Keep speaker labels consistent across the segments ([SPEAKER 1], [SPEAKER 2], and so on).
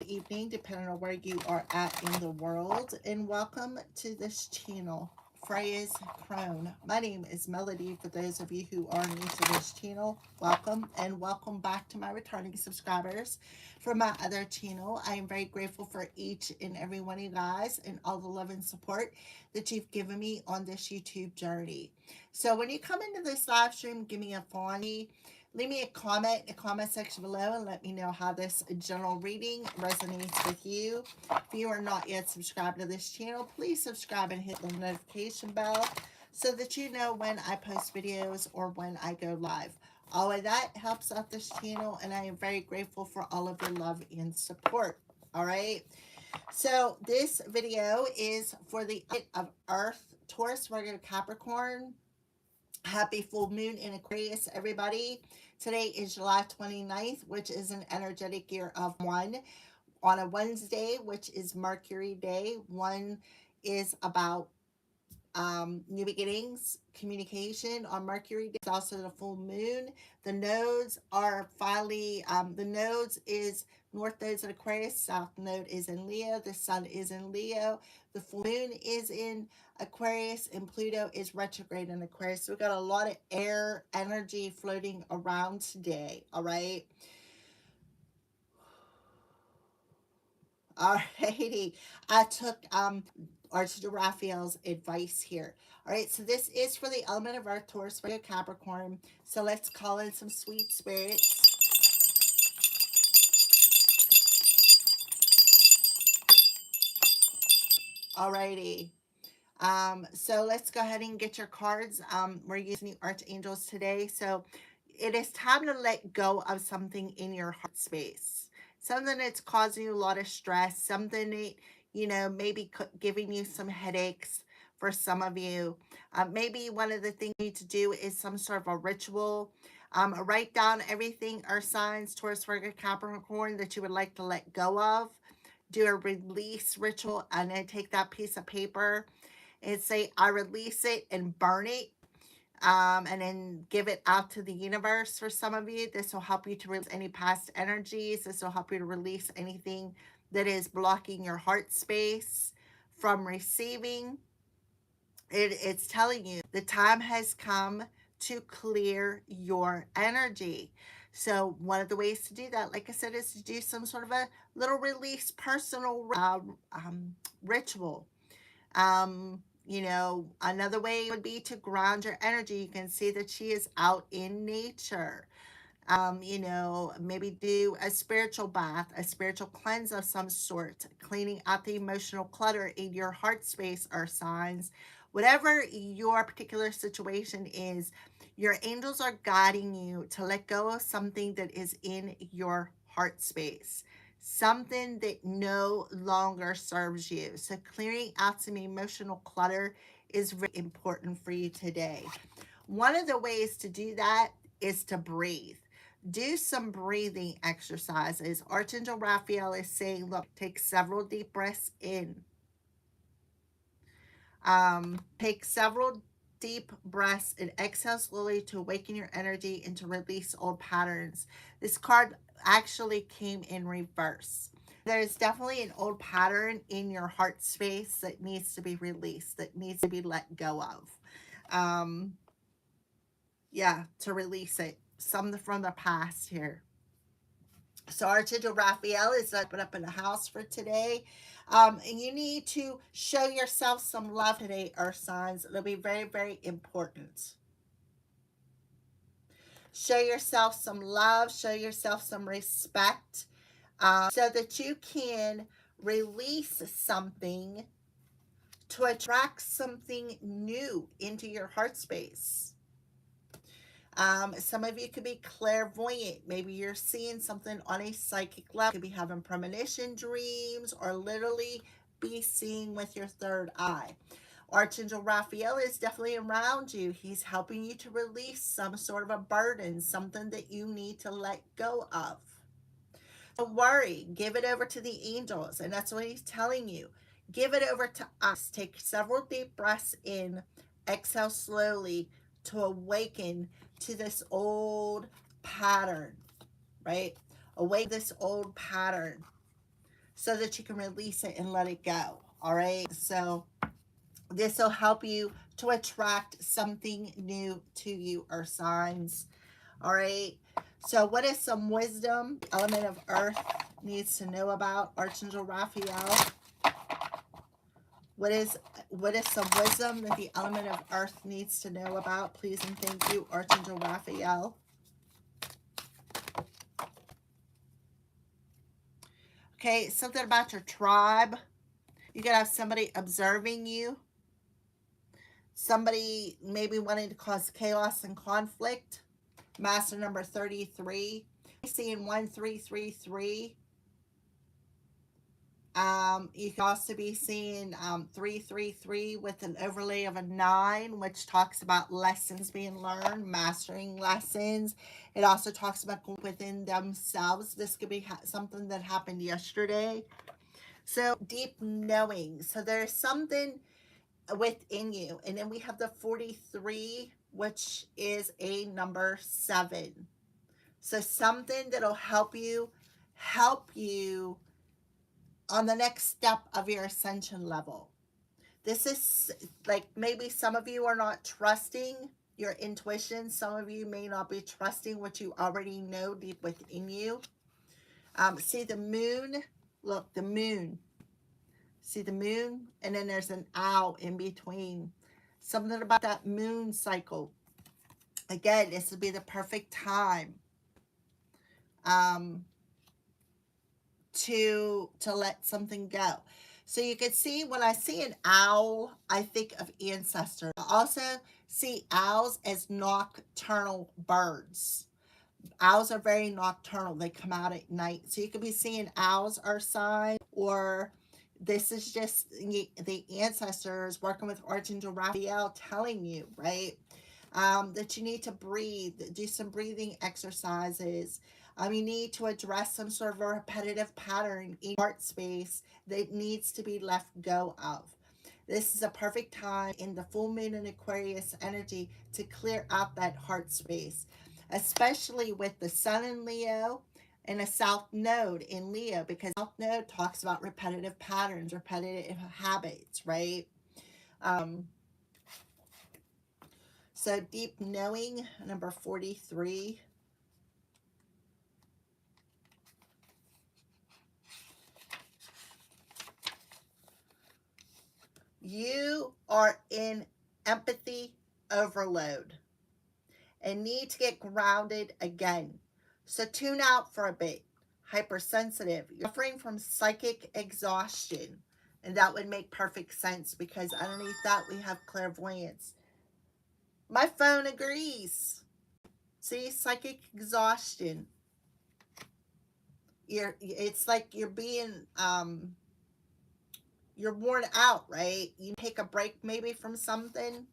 [SPEAKER 1] evening, depending on where you are at in the world, and welcome to this channel, Freya's Crone. My name is Melody. For those of you who are new to this channel, welcome, and welcome back to my returning subscribers from my other channel. I am very grateful for each and every one of you guys and all the love and support that you've given me on this YouTube journey. So when you come into this live stream, give me a follow. Leave me a comment in the comment section below and let me know how this general reading resonates with you. If you are not yet subscribed to this channel, please subscribe and hit the notification bell so that you know when I post videos or when I go live. All of that helps out this channel, and I am very grateful for all of your love and support. All right. So this video is for the of Earth, Taurus, Virgo, Capricorn. Happy full moon in Aquarius, everybody. Today is July 29th, which is an energetic year of 1. On a Wednesday, which is Mercury Day, 1 is about new beginnings, communication. On Mercury Day, it's also the full moon. The nodes are finally, the nodes is North nodes in Aquarius, South node is in Leo, the Sun is in Leo, the full moon is in Aquarius, and Pluto is retrograde in Aquarius. So we've got a lot of air energy floating around today, all right? Alrighty, I took Archangel Raphael's advice here. All right, so this is for the element of Earth, Taurus, Virgo, Capricorn. So let's call in some sweet spirits. Alrighty. So let's go ahead and get your cards. We're using the archangels today. So it is time to let go of something in your heart space. Something that's causing you a lot of stress. Something that, you know, maybe giving you some headaches for some of you. Maybe one of the things you need to do is some sort of a ritual. Write down everything, earth signs, Taurus, Virgo, Capricorn, that you would like to let go of. Do a release ritual, and then take that piece of paper and say, I release it, and burn it, and then give it out to the universe. For some of you, this will help you to release any past energies. This will help you to release anything that is blocking your heart space from receiving. It's telling you the time has come to clear your energy. So one of the ways to do that, like I said, is to do some sort of a little release personal ritual. You know, another way would be to ground your energy. You can see that she is out in nature. You know, maybe do a spiritual bath, a spiritual cleanse of some sort, cleaning out the emotional clutter in your heart space or signs. Whatever your particular situation is, your angels are guiding you to let go of something that is in your heart space, something that no longer serves you. So clearing out some emotional clutter is very important for you today. One of the ways to do that is to breathe. Do some breathing exercises. Archangel Raphael is saying, look, take several deep breaths in. Take several deep breaths and exhale slowly to awaken your energy and to release old patterns. This card actually came in reverse. There's definitely an old pattern in your heart space that needs to be released, that needs to be let go of. Yeah, to release it. Something from the past here. So Archangel Raphael is up in the house for today. And you need to show yourself some love today, earth signs. It'll be very, very important. Show yourself some love. Show yourself some respect, so that you can release something to attract something new into your heart space. Some of you could be clairvoyant. Maybe you're seeing something on a psychic level. You could be having premonition dreams or literally be seeing with your third eye. Archangel Raphael is definitely around you. He's helping you to release some sort of a burden, something that you need to let go of. Don't worry. Give it over to the angels. And that's what he's telling you. Give it over to us. Take several deep breaths in. Exhale slowly to awaken to this old pattern, right? Awake this old pattern. so that you can release it and let it go. All right. So this will help you to attract something new to you, earth signs. All right. So what is some wisdom element of earth needs to know about Archangel Raphael? What is some wisdom that the element of earth needs to know about? Please and thank you, Archangel Raphael. Okay, something about your tribe. You could have somebody observing you. Somebody maybe wanting to cause chaos and conflict. Master number 33. Seeing 1333. You can also be seeing 333 with an overlay of a 9, which talks about lessons being learned, mastering lessons. It also talks about within themselves. This could be something that happened yesterday. So deep knowing. So there's something within you. And then we have the 43, which is a number 7. So something that'll help you on the next step of your ascension level. This is like maybe some of you are not trusting your intuition. Some of you may not be trusting what you already know deep within you. See the moon? Look, the moon. See the moon? And then there's an owl in between. Something about that moon cycle. Again, this would be the perfect time to let something go. So you can see when I see an owl, I think of ancestors. I also see owls as nocturnal birds. Owls are very nocturnal. They come out at night. So you could be seeing owls or sign, or this is just the ancestors working with Archangel Raphael telling you, right? That you need to breathe, do some breathing exercises. You need to address some sort of a repetitive pattern in heart space that needs to be left go of. This is a perfect time in the full moon in Aquarius energy to clear out that heart space, especially with the sun in Leo and a south node in Leo, because south node talks about repetitive patterns, repetitive habits, right? So deep knowing, number 43. You are in empathy overload and need to get grounded again. So tune out for a bit. Hypersensitive. You're suffering from psychic exhaustion. And that would make perfect sense because underneath that we have clairvoyance. My phone agrees. See, psychic exhaustion. It's like you're being you're worn out, right? You take a break maybe from something.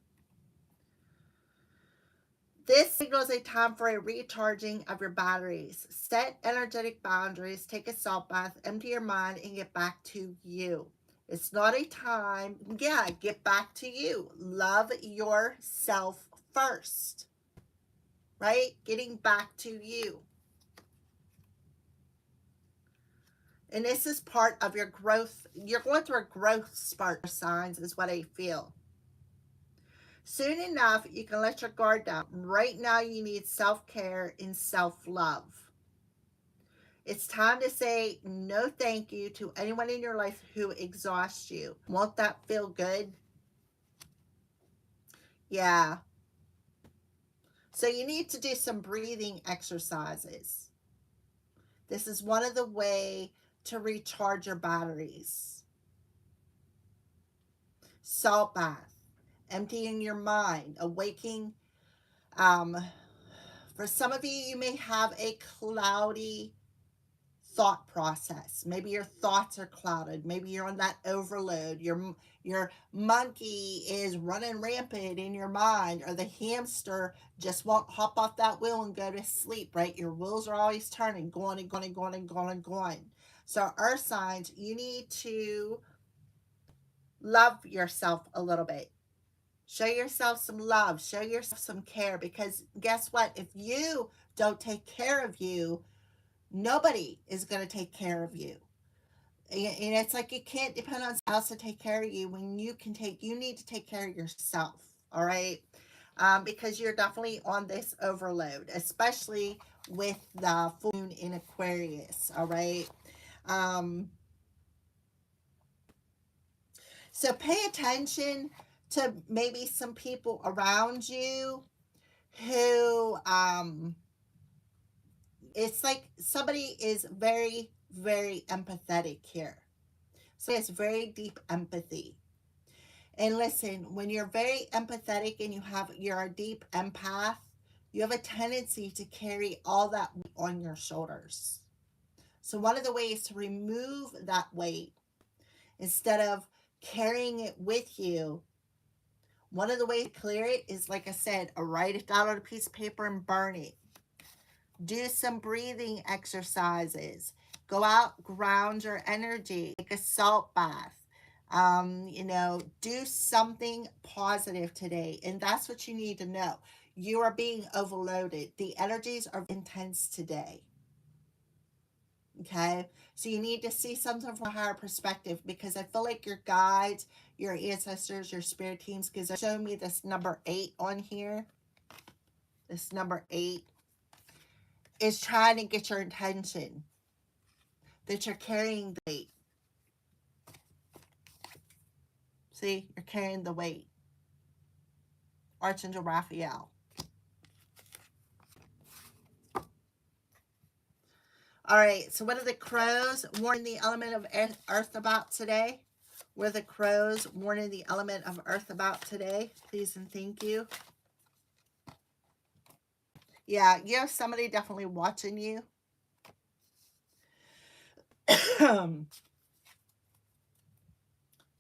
[SPEAKER 1] This signals a time for a recharging of your batteries. Set energetic boundaries, take a salt bath, empty your mind, and get back to you. It's not a time, get back to you. Love yourself first, right? Getting back to you. And this is part of your growth. You're going through a growth spurt, signs, is what I feel. Soon enough, you can let your guard down. Right now, you need self-care and self-love. It's time to say no thank you to anyone in your life who exhausts you. Won't that feel good? Yeah. So you need to do some breathing exercises. This is one of the ways to recharge your batteries. Salt bath, emptying your mind, awaking. For some of you, you may have a cloudy thought process. Maybe your thoughts are clouded. Maybe you're on that overload. Your monkey is running rampant in your mind, or the hamster just won't hop off that wheel and go to sleep, right? Your wheels are always turning, going and going and going and going and going. So earth signs, you need to love yourself a little bit. Show yourself some love. Show yourself some care, because guess what? If you don't take care of you, nobody is going to take care of you. And it's like you can't depend on someone else to take care of you when you need to take care of yourself. All right. Because you're definitely on this overload, especially with the full moon in Aquarius. All right. Um, so pay attention to maybe some people around you who, it's like somebody is very, very empathetic here. So it's very deep empathy. And listen, when you're very empathetic and you're a deep empath, you have a tendency to carry all that weight on your shoulders. So one of the ways to remove that weight, instead of carrying it with you, one of the ways to clear it is, like I said, write it down on a piece of paper and burn it. Do some breathing exercises. Go out, ground your energy, take a salt bath. Do something positive today. And that's what you need to know. You are being overloaded. The energies are intense today. Okay. So you need to see something from a higher perspective, because I feel like your guides, your ancestors, your spirit teams, because they're showing me this number 8 on here. This number 8 is trying to get your attention, that you're carrying the weight. See, you're carrying the weight. Archangel Raphael. All right, so what are the crows warning the element of earth about today? What are the crows warning the element of earth about today? Please and thank you. Yeah, you have somebody definitely watching you.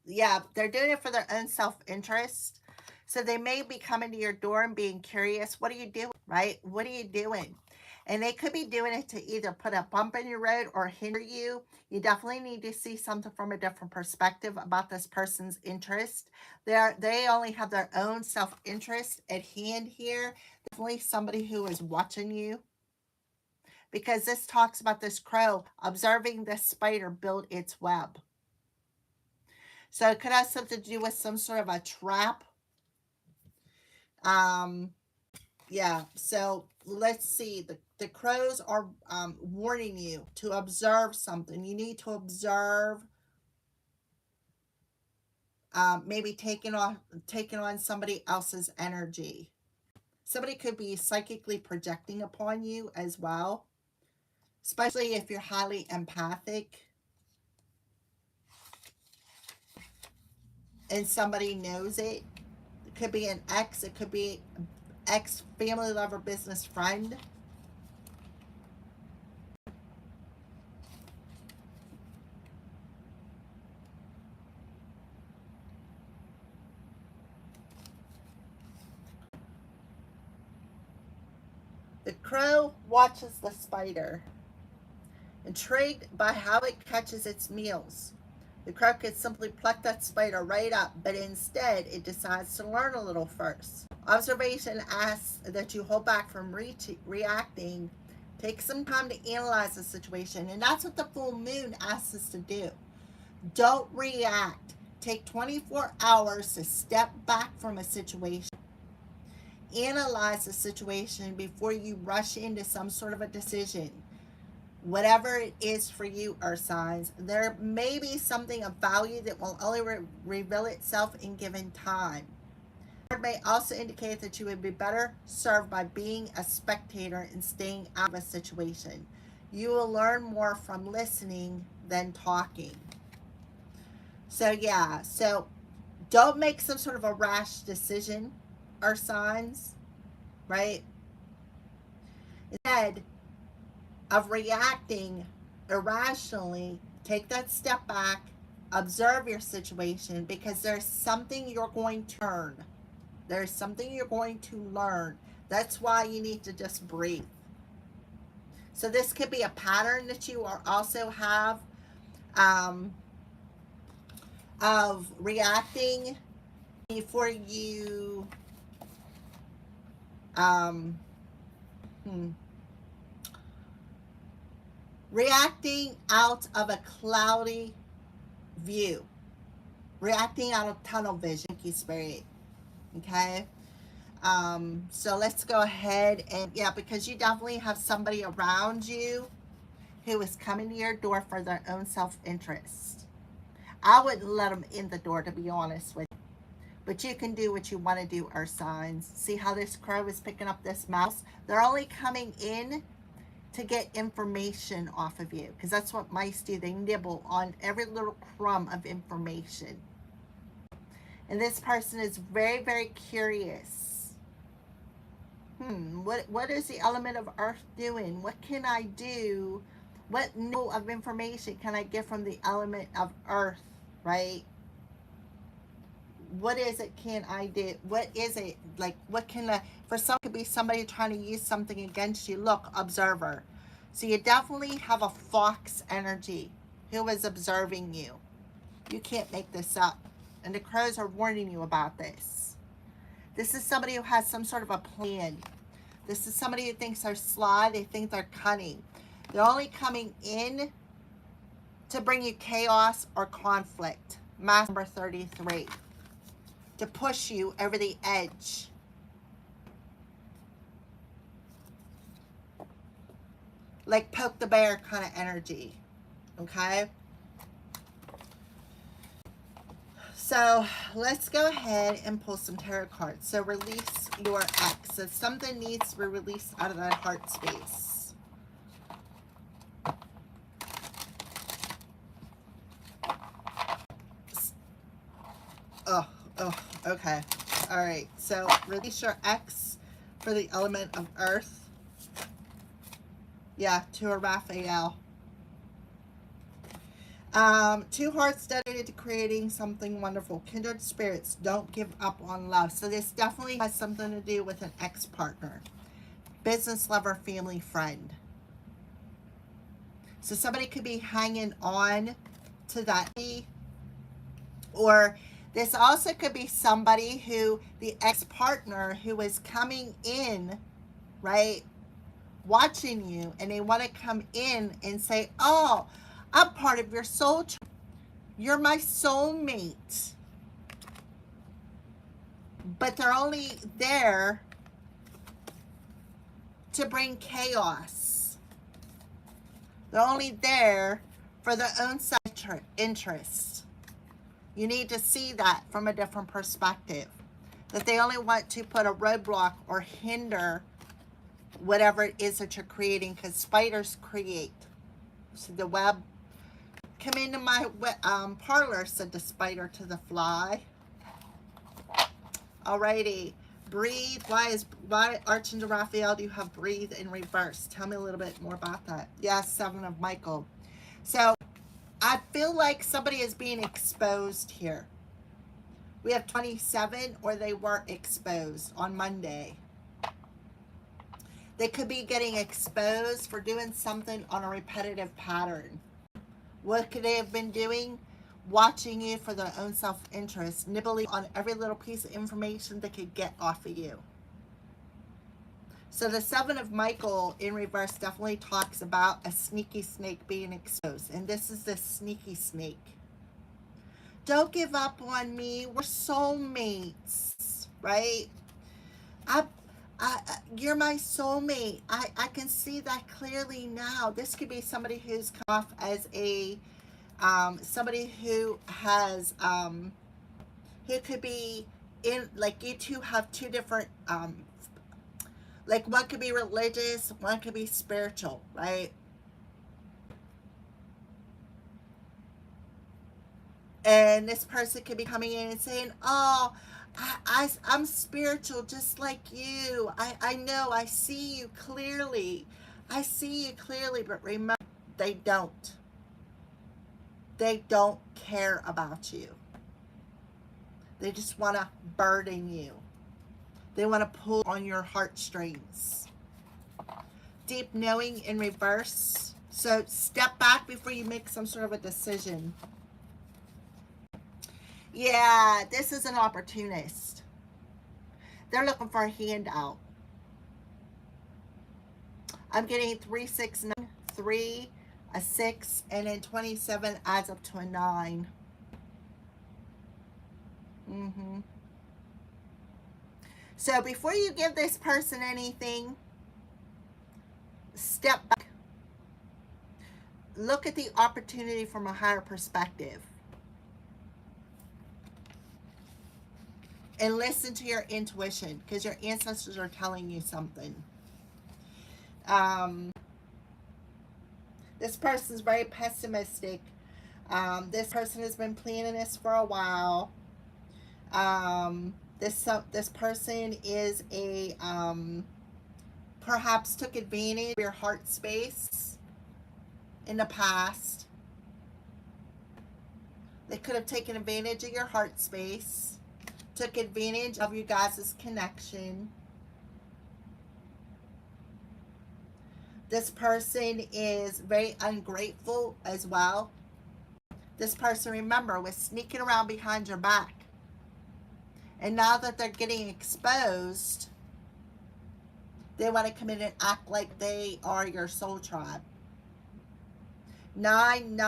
[SPEAKER 1] Yeah, they're doing it for their own self-interest. So they may be coming to your door and being curious. What are you doing, right? What are you doing? And they could be doing it to either put a bump in your road or hinder you. You definitely need to see something from a different perspective about this person's interest. They only have their own self-interest at hand here. Definitely somebody who is watching you. Because this talks about this crow observing this spider build its web. So it could have something to do with some sort of a trap. Yeah, so let's see. The crows are warning you to observe something. You need to observe maybe taking on somebody else's energy. Somebody could be psychically projecting upon you as well, especially if you're highly empathic and somebody knows it. It could be an ex, it could be ex family lover business friend. The crow watches the spider, intrigued by how it catches its meals. The crow could simply pluck that spider right up, but instead it decides to learn a little first. Observation asks that you hold back from reacting. Take some time to analyze the situation, and that's what the full moon asks us to do. Don't react. Take 24 hours to step back from a situation. Analyze the situation before you rush into some sort of a decision. Whatever it is for you, earth signs, there may be something of value that will only reveal itself in given time. It may also indicate that you would be better served by being a spectator and staying out of a situation. You will learn more from listening than talking. So yeah, so don't make some sort of a rash decision, earth signs, right? Instead of reacting irrationally, take that step back, observe your situation, because there's something you're going to learn. There's something you're going to learn. That's why you need to just breathe. So this could be a pattern that you also have of reacting before you reacting out of a cloudy view, reacting out of tunnel vision. Thank you, Spirit. Okay. So let's go ahead and, yeah, because you definitely have somebody around you who is coming to your door for their own self-interest. I wouldn't let them in the door, to be honest with you. But you can do what you want to do, earth signs. See how this crow is picking up this mouse? They're only coming in to get information off of you, because that's what mice do. They nibble on every little crumb of information. And this person is very, very curious. What is the element of earth doing? What can I do? What new of information can I get from the element of earth, right? What is it can I do? What is it? Like, what can I, for some, it could be somebody trying to use something against you. Look, observer. So you definitely have a fox energy who is observing you. You can't make this up. And the crows are warning you about this. This is somebody who has some sort of a plan. This is somebody who thinks they're sly. They think they're cunning. They're only coming in to bring you chaos or conflict. Mass number 33. To push you over the edge. Like poke the bear kind of energy. Okay? So let's go ahead and pull some tarot cards. So release your ex. So something needs to be released out of that heart space. Oh, okay. All right. So release your ex for the element of earth. Yeah, to a Raphael. Two hearts dedicated to creating something wonderful. Kindred spirits, don't give up on love. So this definitely has something to do with an ex-partner. Business lover, family friend. So somebody could be hanging on to that. Or this also could be somebody who, the ex-partner who is coming in, right, watching you, and they want to come in and say, oh, I'm part of your soul. You're my soulmate. But they're only there to bring chaos. They're only there for their own self-interest. You need to see that from a different perspective. That they only want to put a roadblock or hinder whatever it is that you're creating, because spiders create. See the web? Come into my parlor, said the spider to the fly. Alrighty. Breathe. Why Archangel Raphael do you have breathe in reverse? Tell me a little bit more about that. Yes, Seven of Michael. So I feel like somebody is being exposed here. We have 27, or they were exposed on Monday. They could be getting exposed for doing something on a repetitive pattern. What could they have been doing? Watching you for their own self-interest, nibbling on every little piece of information they could get off of you. So the Seven of Michael in reverse definitely talks about a sneaky snake being exposed. And this is the sneaky snake. Don't give up on me. We're soulmates, right? You're my soulmate. I can see that clearly now. This could be somebody who's come off as a somebody who has who could be in, like, you two have two different like, one could be religious, one could be spiritual, right? And this person could be coming in and saying, oh, I'm spiritual just like you. I know, I see you clearly. I see you clearly, but remember, they don't. They don't care about you. They just want to burden you. They want to pull on your heartstrings. Deep knowing in reverse. So step back before you make some sort of a decision. Yeah, this is an opportunist. They're looking for a handout. I'm getting 3, 6, 9, 3, a 6, and then 27 adds up to a 9. Mm-hmm. So before you give this person anything, step back. Look at the opportunity from a higher perspective. And listen to your intuition, because your ancestors are telling you something. This person's very pessimistic. This person has been planning this for a while. This person is a perhaps took advantage of your heart space in the past. They could have taken advantage of your heart space, took advantage of you guys' connection. This person is very ungrateful as well. This person, remember, was sneaking around behind your back. And now that they're getting exposed, they want to come in and act like they are your soul tribe. 9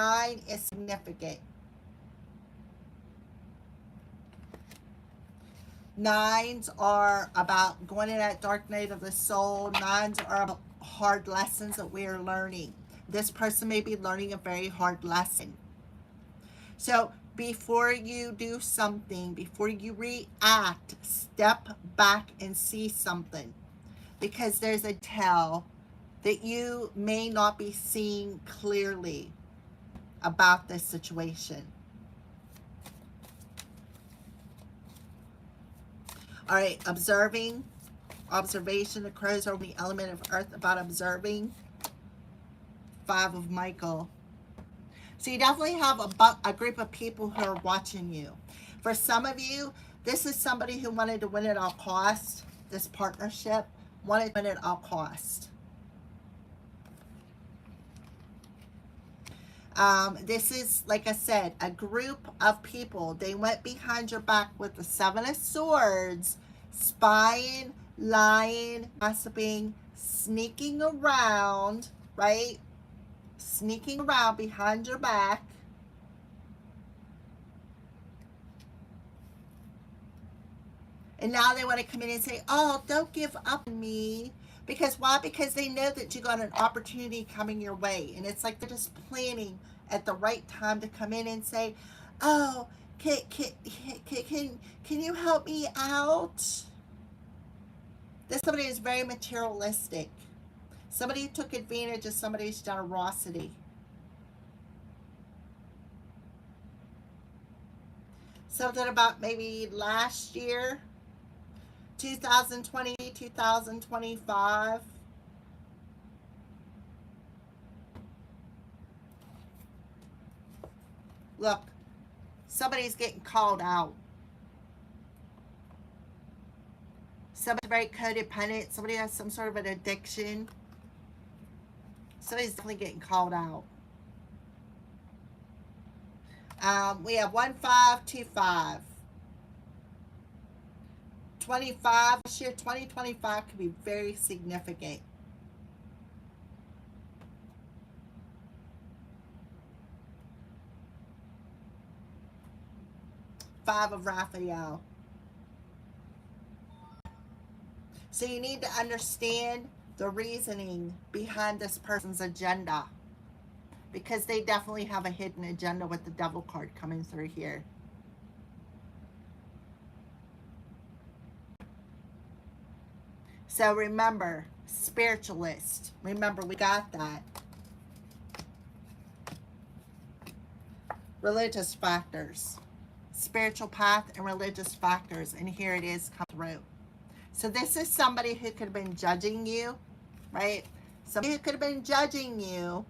[SPEAKER 1] is significant. 9s are about going in that dark night of the soul. 9s are about hard lessons that we are learning. This person may be learning a very hard lesson. So before you do something, before you react, step back and see something. Because there's a tell that you may not be seeing clearly about this situation. All right, observing. Observation occurs over the element of earth, about observing. 5 of Michael. So you definitely have a group of people who are watching you. For some of you, this is somebody who wanted to win at all cost. This partnership wanted to win at all cost. This is, like I said, a group of people. They went behind your back with the 7 of Swords, spying, lying, gossiping, sneaking around, right? Sneaking around behind your back. And now they want to come in and say, oh, don't give up on me. Because why? Because they know that you got an opportunity coming your way. And it's like they're just planning at the right time to come in and say, oh, can you help me out? This somebody is very materialistic. Somebody who took advantage of somebody's generosity. Something about maybe last year, 2020, 2025. Look, somebody's getting called out. Somebody's very codependent. Somebody has some sort of an addiction. Somebody's definitely getting called out. We have 1525. 25, this year 2025 could be very significant. Five of Raphael. So you need to understand the reasoning behind this person's agenda, because they definitely have a hidden agenda with the Devil card coming through here. So remember, spiritualist. Remember, we got that. Religious factors. Spiritual path and religious factors. And here it is come through. So this is somebody who could have been judging you, right? Somebody who could have been judging you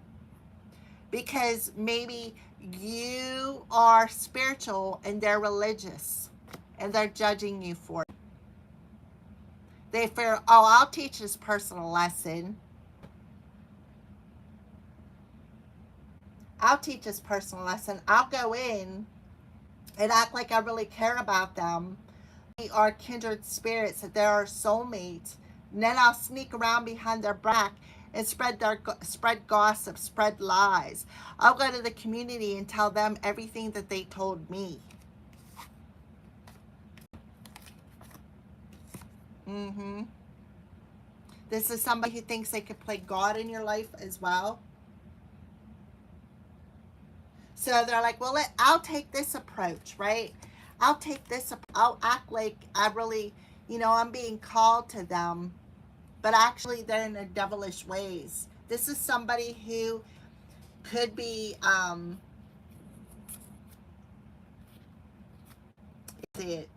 [SPEAKER 1] because maybe you are spiritual and they're religious. And they're judging you for it. They fear, oh, I'll teach this person a lesson. I'll teach this person a lesson. I'll go in and act like I really care about them. We are kindred spirits, that there are soulmates. And then I'll sneak around behind their back and spread gossip, spread lies. I'll go to the community and tell them everything that they told me. Mm-hmm. This is somebody who thinks they could play God in your life as well. So they're like, well, I'll take this approach, right? I'll take this, I'll act like I really, I'm being called to them, but actually they're in their devilish ways. This is somebody who could be, see it,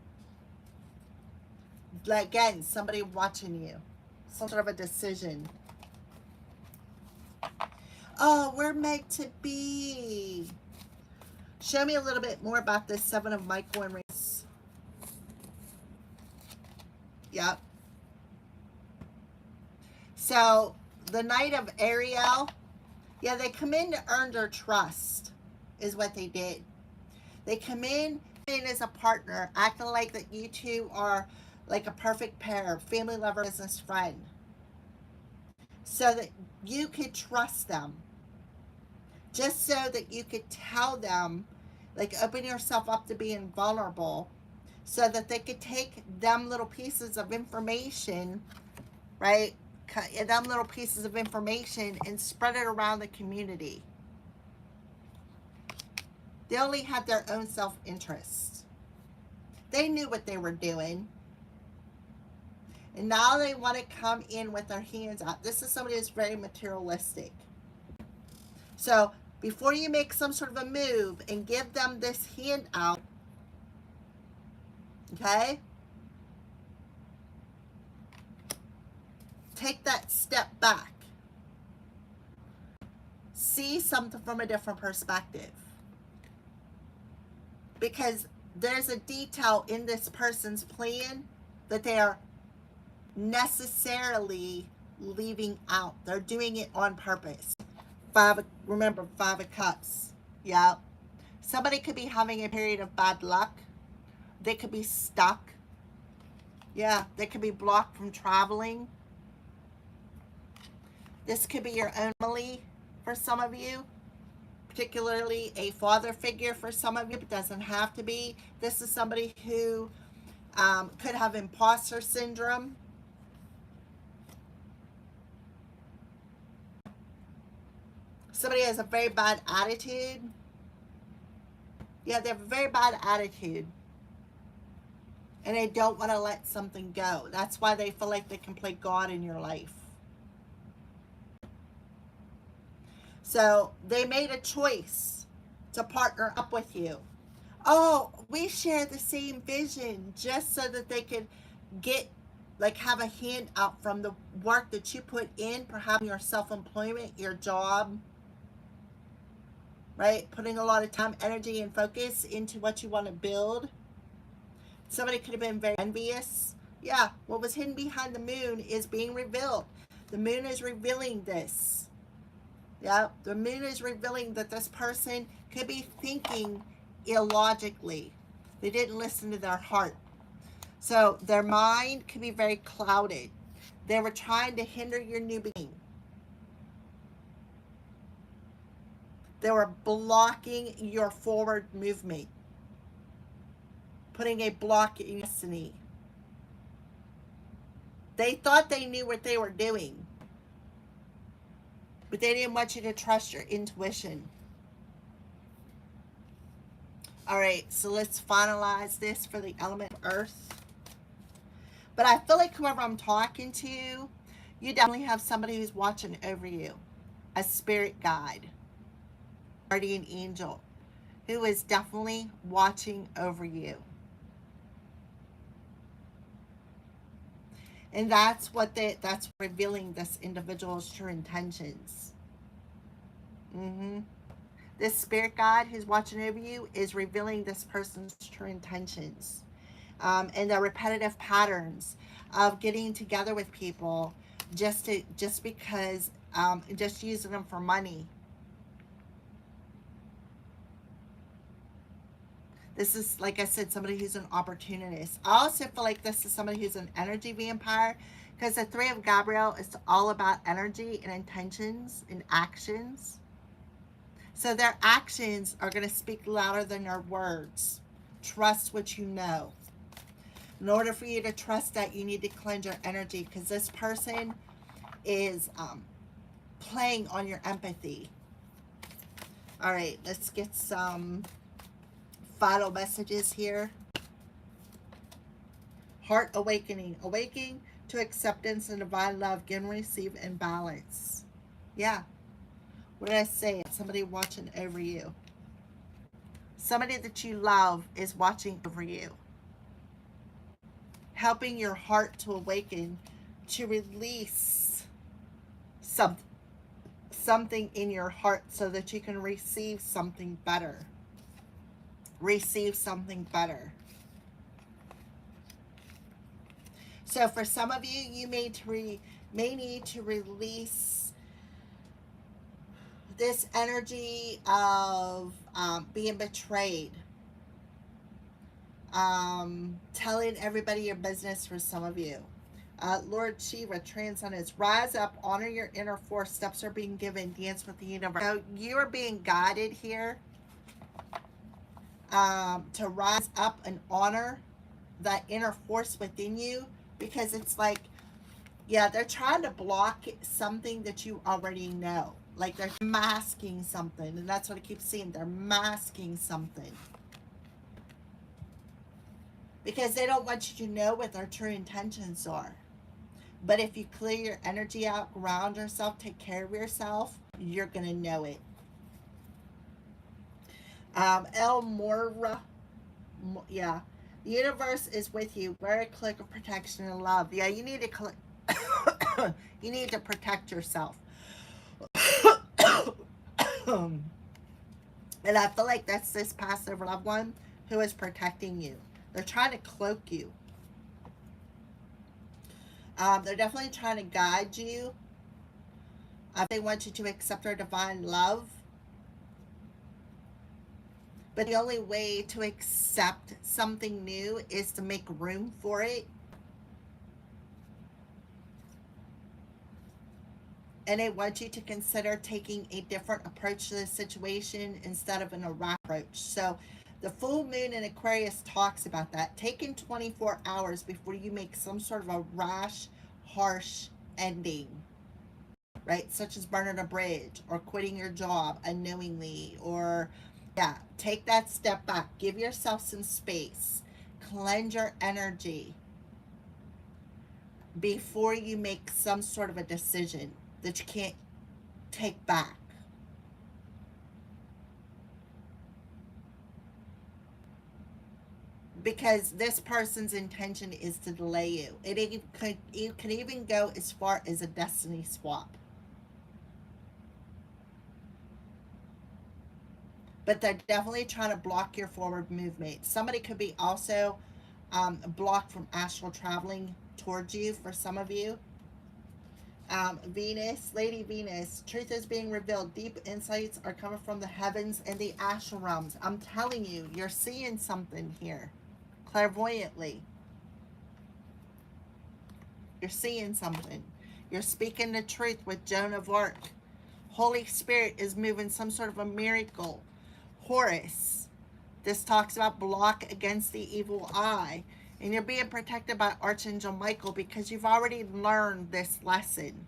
[SPEAKER 1] like, again, somebody watching you, some sort of a decision. Oh, we're meant to be. Show me a little bit more about this Seven of Michael and Rings. Yep. So the Knight of Ariel, yeah, they come in to earn their trust, is what they did. They come in as a partner, acting like that you two are like a perfect pair, family lover, business friend, so that you could trust them, just so that you could tell them, like, open yourself up to being vulnerable, so that they could take them little pieces of information, right? Them little pieces of information and spread it around the community. They only had their own self-interest. They knew what they were doing. And now they want to come in with their hands out. This is somebody who's very materialistic. So before you make some sort of a move and give them this handout, okay, take that step back. See something from a different perspective. Because there's a detail in this person's plan that they are necessarily leaving out. They're doing it on purpose. Remember, Five of Cups. Yeah. Somebody could be having a period of bad luck. They could be stuck. Yeah, they could be blocked from traveling. This could be your own family for some of you, particularly a father figure for some of you. It doesn't have to be. This is somebody who could have imposter syndrome. Somebody has a very bad attitude. Yeah, they have a very bad attitude. And they don't want to let something go. That's why they feel like they can play God in your life. So they made a choice to partner up with you. Oh, we share the same vision, just so that they could get, like, have a handout from the work that you put in, perhaps your self-employment, your job, right? Putting a lot of time, energy, and focus into what you want to build. Somebody could have been very envious. Yeah, what was hidden behind the moon is being revealed. The moon is revealing this. Yeah, the moon is revealing that this person could be thinking illogically. They didn't listen to their heart. So their mind could be very clouded. They were trying to hinder your new beginning. They were blocking your forward movement, putting a block in your destiny. They thought they knew what they were doing, but they didn't want you to trust your intuition. All right, so let's finalize this for the element of earth. But I feel like whoever I'm talking to, you definitely have somebody who's watching over you, a spirit guide, guardian angel, who is definitely watching over you. And that's revealing this individual's true intentions. This spirit guide who's watching over you is revealing this person's true intentions, and the repetitive patterns of getting together with people just because just using them for money. This is, like I said, somebody who's an opportunist. I also feel like this is somebody who's an energy vampire, because the Three of Gabriel is all about energy and intentions and actions. So their actions are going to speak louder than their words. Trust what you know. In order for you to trust that, you need to cleanse your energy, because this person is playing on your empathy. All right, let's get some final messages here. Heart awakening. Awakening to acceptance and divine love. Give and receive in balance. Yeah. What did I say? Somebody watching over you. Somebody that you love is watching over you. Helping your heart to awaken, to release something in your heart so that you can receive something better. Receive something better. So for some of you, you may need to release this energy of being betrayed. Telling everybody your business for some of you. Lord Shiva, transcendence, rise up, honor your inner force. Steps are being given. Dance with the universe. So you are being guided here to rise up and honor that inner force within you, because it's like, yeah, they're trying to block something that you already know. Like they're masking something, and that's what I keep seeing. They're masking something because they don't want you to know what their true intentions are. But if you clear your energy out, ground yourself, take care of yourself, you're going to know it. El Mora, yeah. The universe is with you. Wear a click of protection and love. Yeah, you need to click. You need to protect yourself. And I feel like that's this passive loved one who is protecting you. They're trying to cloak you. They're definitely trying to guide you. They want you to accept their divine love. But the only way to accept something new is to make room for it. And they want you to consider taking a different approach to this situation instead of an erratic approach. So the full moon in Aquarius talks about that. Taking 24 hours before you make some sort of a rash, harsh ending, right? Such as burning a bridge or quitting your job unknowingly, or yeah, take that step back. Give yourself some space. Cleanse your energy before you make some sort of a decision that you can't take back. Because this person's intention is to delay you. It could even go as far as a destiny swap. But they're definitely trying to block your forward movement. Somebody could be also blocked from astral traveling towards you for some of you. Venus, Lady Venus, truth is being revealed. Deep insights are coming from the heavens and the astral realms. I'm telling you, you're seeing something here. Clairvoyantly. You're seeing something. You're speaking the truth with Joan of Arc. Holy Spirit is moving some sort of a miracle. Horus. This talks about block against the evil eye. And you're being protected by Archangel Michael because you've already learned this lesson.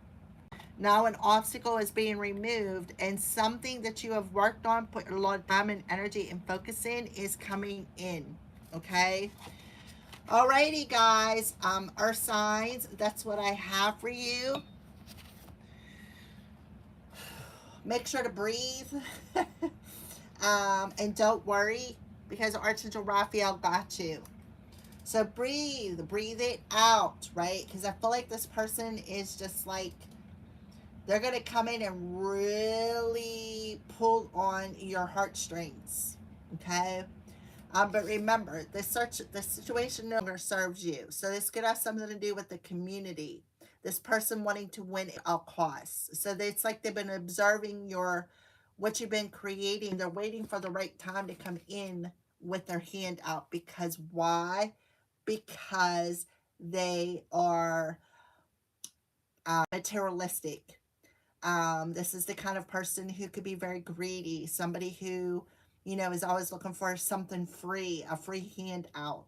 [SPEAKER 1] Now an obstacle is being removed, and something that you have worked on, put a lot of time and energy and focus in, is coming in. Okay? Alrighty, guys. Earth signs, that's what I have for you. Make sure to breathe. And don't worry, because Archangel Raphael got you. So breathe it out, right? Because I feel like this person is just like, they're going to come in and really pull on your heartstrings, okay? But remember, the situation no longer serves you. So this could have something to do with the community. This person wanting to win at all costs. So it's like they've been observing what you've been creating. They're waiting for the right time to come in with their hand out. Because why? Because they are materialistic. This is the kind of person who could be very greedy. Somebody who, is always looking for something free, a free handout.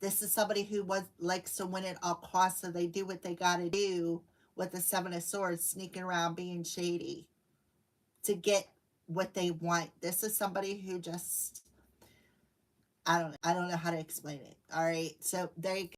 [SPEAKER 1] This is somebody who likes to win at all costs, so they do what they got to do with the Seven of Swords, sneaking around, being shady to get what they want. This is somebody who just, I don't know how to explain it. All right, so there you